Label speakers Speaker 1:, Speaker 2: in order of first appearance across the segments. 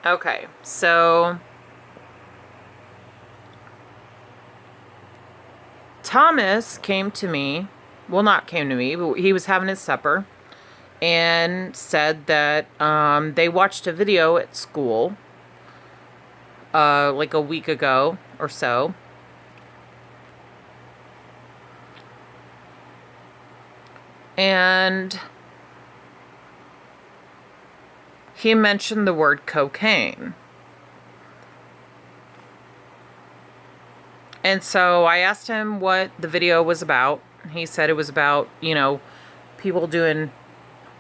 Speaker 1: Okay, so Thomas came to me. Well, not came to me, but he was having his supper and said that they watched a video at school like a week ago or so. And he mentioned the word cocaine. And so I asked him what the video was about. He said it was about, people doing.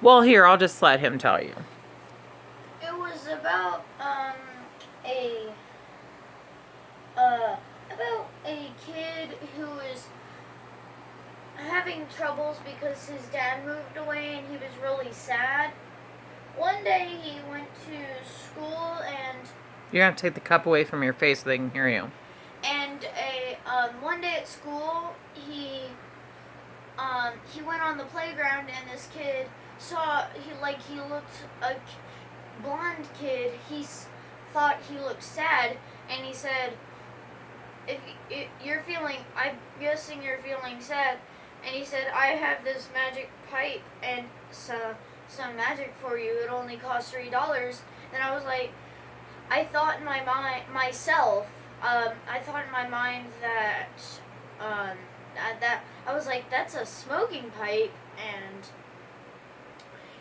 Speaker 1: Well, here, I'll just let him tell you.
Speaker 2: It was a about a kid who was having troubles because his dad moved away and he was really sad. One day he went to school and
Speaker 1: You're going to take the cup away from your face so they can hear you.
Speaker 2: one day at school he went on the playground and this kid he looked a blonde kid. Thought he looked sad and he said, if you're feeling, I'm guessing you're feeling sad. And he said, I have this magic pipe and some magic for you. It only costs $3. And I was like, I thought in my mind myself. I thought in my mind that that I was like, that's a smoking pipe. And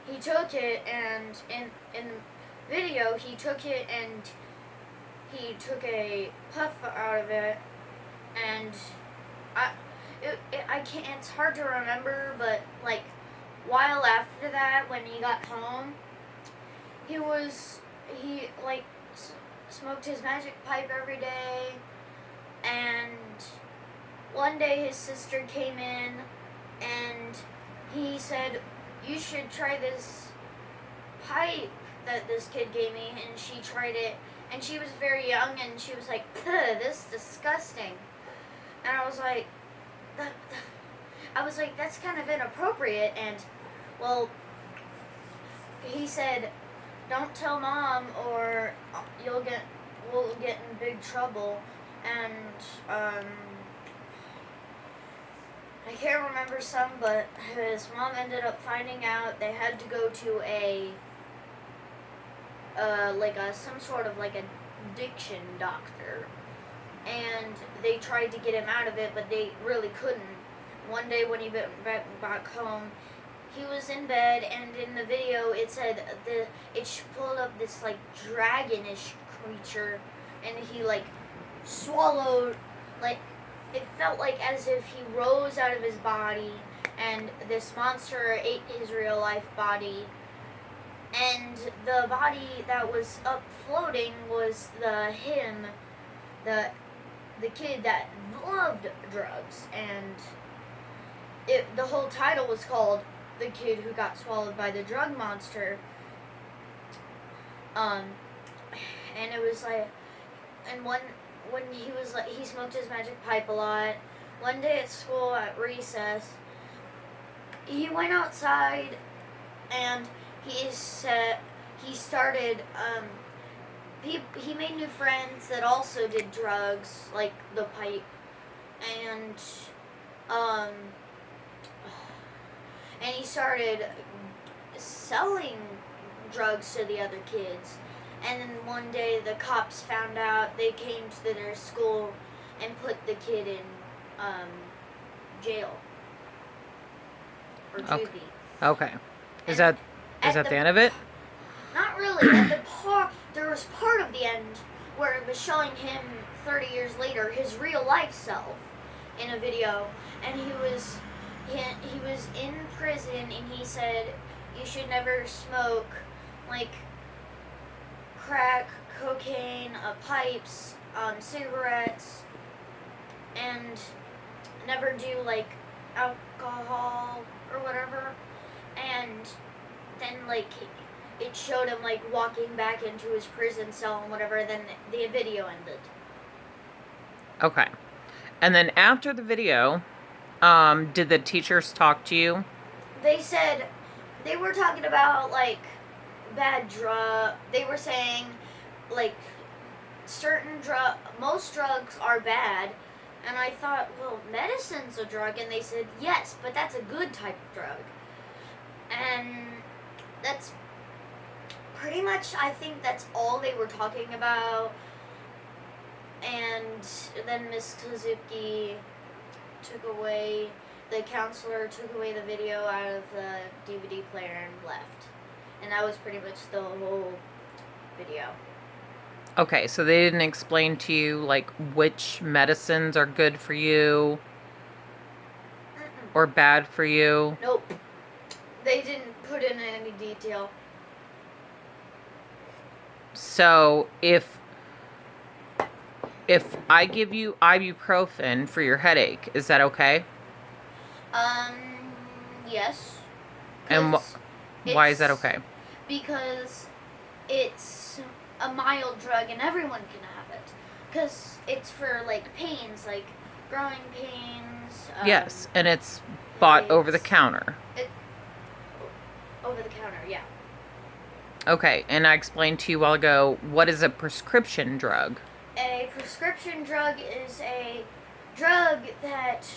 Speaker 2: he took it, and in the video he took it and he took a puff out of it, and I can't. It's hard to remember, but like while after that, when he got home, he smoked his magic pipe every day, and one day his sister came in, and he said, "You should try this pipe that this kid gave me," and she tried it. And she was very young, and she was like, "This is disgusting." And I was like, that's kind of inappropriate. And well, he said, "Don't tell mom, or we'll get in big trouble." And I can't remember some, but his mom ended up finding out. They had to go to some sort of addiction doctor, and they tried to get him out of it, but they really couldn't. One day when he went back home, he was in bed, and in the video it said it pulled up this dragonish creature, and he swallowed, it felt like as if he rose out of his body, and this monster ate his real life body. And the body that was up floating was the kid that loved drugs. And the whole title was called "The Kid Who Got Swallowed by the Drug Monster." And it was and when he smoked his magic pipe a lot. One day at school at recess, he went outside, and he started he made new friends that also did drugs like the pipe, and he started selling drugs to the other kids. And then one day the cops found out. They came to their school and put the kid in jail or juvie.
Speaker 1: Okay. Is that the end of it?
Speaker 2: Not really. There was part of the end where it was showing him 30 years later, his real life self, in a video, and he was in prison, and he said, "You should never smoke crack, cocaine, pipes, cigarettes, and never do alcohol or whatever." And then it showed him walking back into his prison cell and whatever. Then the video ended.
Speaker 1: Okay. And then after the video, did the teachers talk to you?
Speaker 2: They said they were talking about bad drug. They were saying like most drugs are bad. And I thought, well, medicine's a drug, and they said yes, but that's a good type of drug. And that's pretty much, I think that's all they were talking about. And then Miss Kazuki the counselor took away the video out of the DVD player and left. And that was pretty much the whole video.
Speaker 1: Okay, so they didn't explain to you, like, which medicines are good for you or bad for you?
Speaker 2: Nope. They didn't put in any detail.
Speaker 1: So, if I give you ibuprofen for your headache, is that okay?
Speaker 2: Yes.
Speaker 1: And why is that okay?
Speaker 2: Because it's a mild drug and everyone can have it. Because it's for, like, pains, like growing pains.
Speaker 1: Yes, and it's bought over the counter.
Speaker 2: Over the counter, yeah.
Speaker 1: Okay, and I explained to you a while ago, what is a prescription drug?
Speaker 2: A prescription drug is a drug that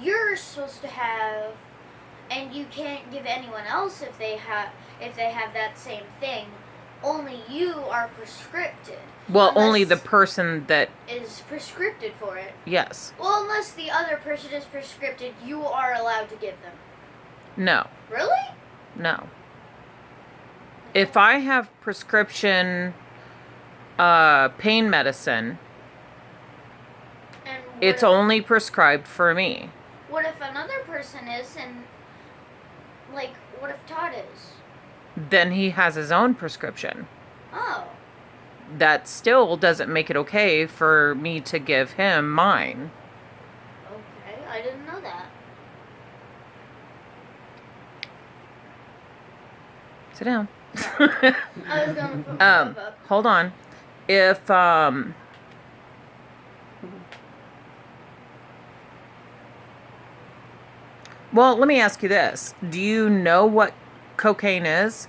Speaker 2: you're supposed to have, and you can't give anyone else if they have that same thing. Only you are prescripted.
Speaker 1: Well, only the person that
Speaker 2: is prescripted for it.
Speaker 1: Yes.
Speaker 2: Well, unless the other person is prescripted, you are allowed to give them.
Speaker 1: No.
Speaker 2: Really?
Speaker 1: No. If I have prescription pain medicine,
Speaker 2: and
Speaker 1: it's only prescribed for me.
Speaker 2: What if another person is, and, like, what if Todd is?
Speaker 1: Then he has his own prescription.
Speaker 2: Oh.
Speaker 1: That still doesn't make it okay for me to give him mine.
Speaker 2: Okay, I didn't know that.
Speaker 1: Sit down.
Speaker 2: I was gonna put myself up.
Speaker 1: Hold on. If well, let me ask you this. Do you know what cocaine is?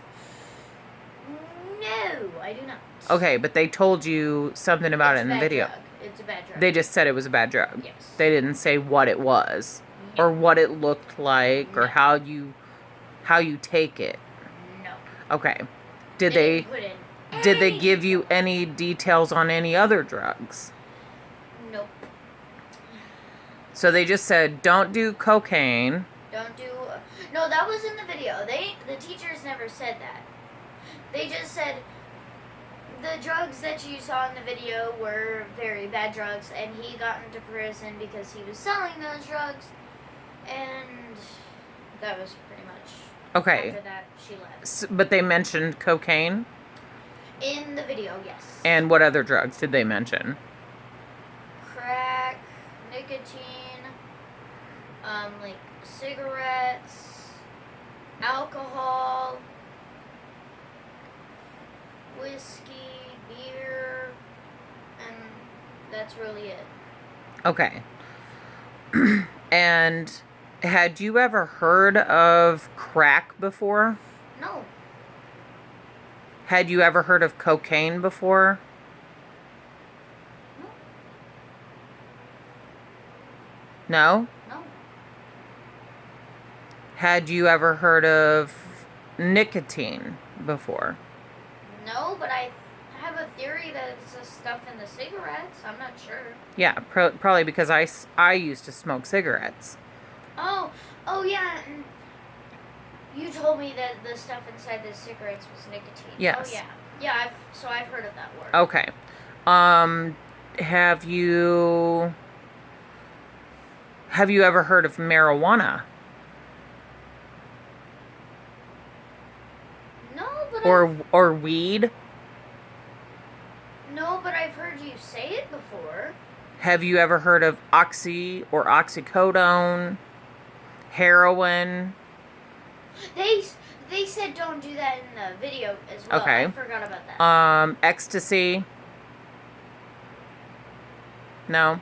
Speaker 2: No, I do not.
Speaker 1: Okay, but they told you something about it in the video.
Speaker 2: Drug. It's a bad drug.
Speaker 1: They just said it was a bad drug.
Speaker 2: Yes.
Speaker 1: They didn't say what it was or what it looked like or how you take it.
Speaker 2: No.
Speaker 1: Okay. Did they give you
Speaker 2: details.
Speaker 1: any details on any other drugs?
Speaker 2: Nope.
Speaker 1: So they just said don't do cocaine.
Speaker 2: Don't do. No, that was in the video. The teachers never said that. They just said the drugs that you saw in the video were very bad drugs, and he got into prison because he was selling those drugs, and that was pretty much.
Speaker 1: Okay.
Speaker 2: After that, she left.
Speaker 1: But they mentioned cocaine?
Speaker 2: In the video, yes.
Speaker 1: And what other drugs did they mention?
Speaker 2: Crack, nicotine, like cigarettes, alcohol, whiskey, beer, and that's really it.
Speaker 1: Okay. And had you ever heard of crack before?
Speaker 2: No.
Speaker 1: Had you ever heard of cocaine before? No?
Speaker 2: No.
Speaker 1: Had you ever heard of nicotine before?
Speaker 2: No, but I have a theory that it's the stuff in the cigarettes. I'm not sure.
Speaker 1: Yeah, probably because I used to smoke cigarettes.
Speaker 2: Oh yeah. And you told me that the stuff inside the cigarettes was nicotine.
Speaker 1: Yes.
Speaker 2: Oh yeah. Yeah, I've heard of that word.
Speaker 1: Okay. Have you ever heard of marijuana?
Speaker 2: No, but
Speaker 1: Or weed?
Speaker 2: No, but I've heard you say it before.
Speaker 1: Have you ever heard of oxy or oxycodone? Heroin?
Speaker 2: They said don't do that in the video as well.
Speaker 1: Okay.
Speaker 2: I forgot about that.
Speaker 1: Ecstasy? No?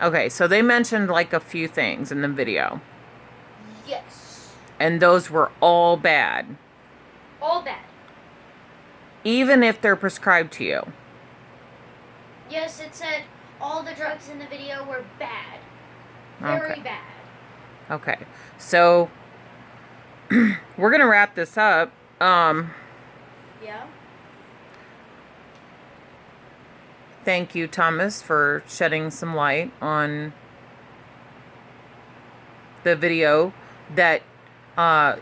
Speaker 1: Okay, so they mentioned like a few things in the video.
Speaker 2: Yes.
Speaker 1: And those were all bad.
Speaker 2: All bad.
Speaker 1: even if they're prescribed to you.
Speaker 2: Yes, it said all the drugs in the video were bad. Very
Speaker 1: Okay.
Speaker 2: bad.
Speaker 1: Okay. So we're gonna wrap this up.
Speaker 2: Yeah.
Speaker 1: Thank you, Thomas, for shedding some light on the video that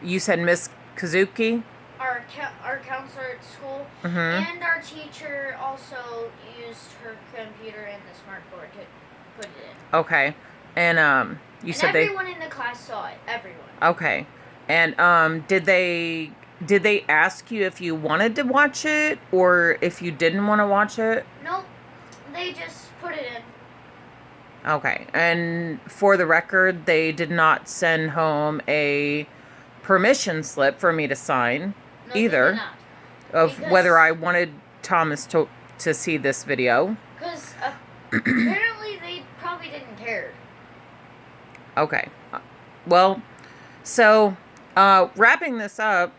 Speaker 1: you said Miss Kazuki.
Speaker 2: Our counselor at school
Speaker 1: Mm-hmm.
Speaker 2: and our teacher also used her computer and the smart board to put it in.
Speaker 1: Okay. And you
Speaker 2: And
Speaker 1: said
Speaker 2: everyone in the class saw it. Everyone.
Speaker 1: Okay. And did they ask you if you wanted to watch it or if you didn't want to watch it?
Speaker 2: Nope. They just put it in.
Speaker 1: Okay. And for the record, they did not send home a permission slip for me to sign
Speaker 2: No, they
Speaker 1: either
Speaker 2: did not.
Speaker 1: of
Speaker 2: Because-
Speaker 1: whether I wanted Thomas to see this video.
Speaker 2: Because apparently they probably didn't care.
Speaker 1: Okay. Well, so wrapping this up,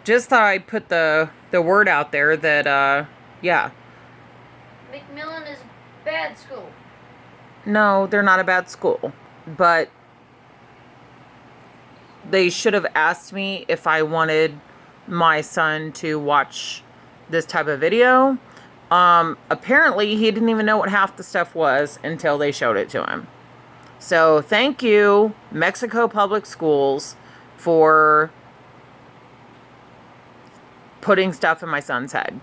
Speaker 1: just thought I'd put the word out there that yeah.
Speaker 2: McMillan is bad school.
Speaker 1: No, they're not a bad school, but they should have asked me if I wanted my son to watch this type of video. Apparently he didn't even know what half the stuff was until they showed it to him. So thank you, Mexico Public Schools, for putting stuff in my son's head.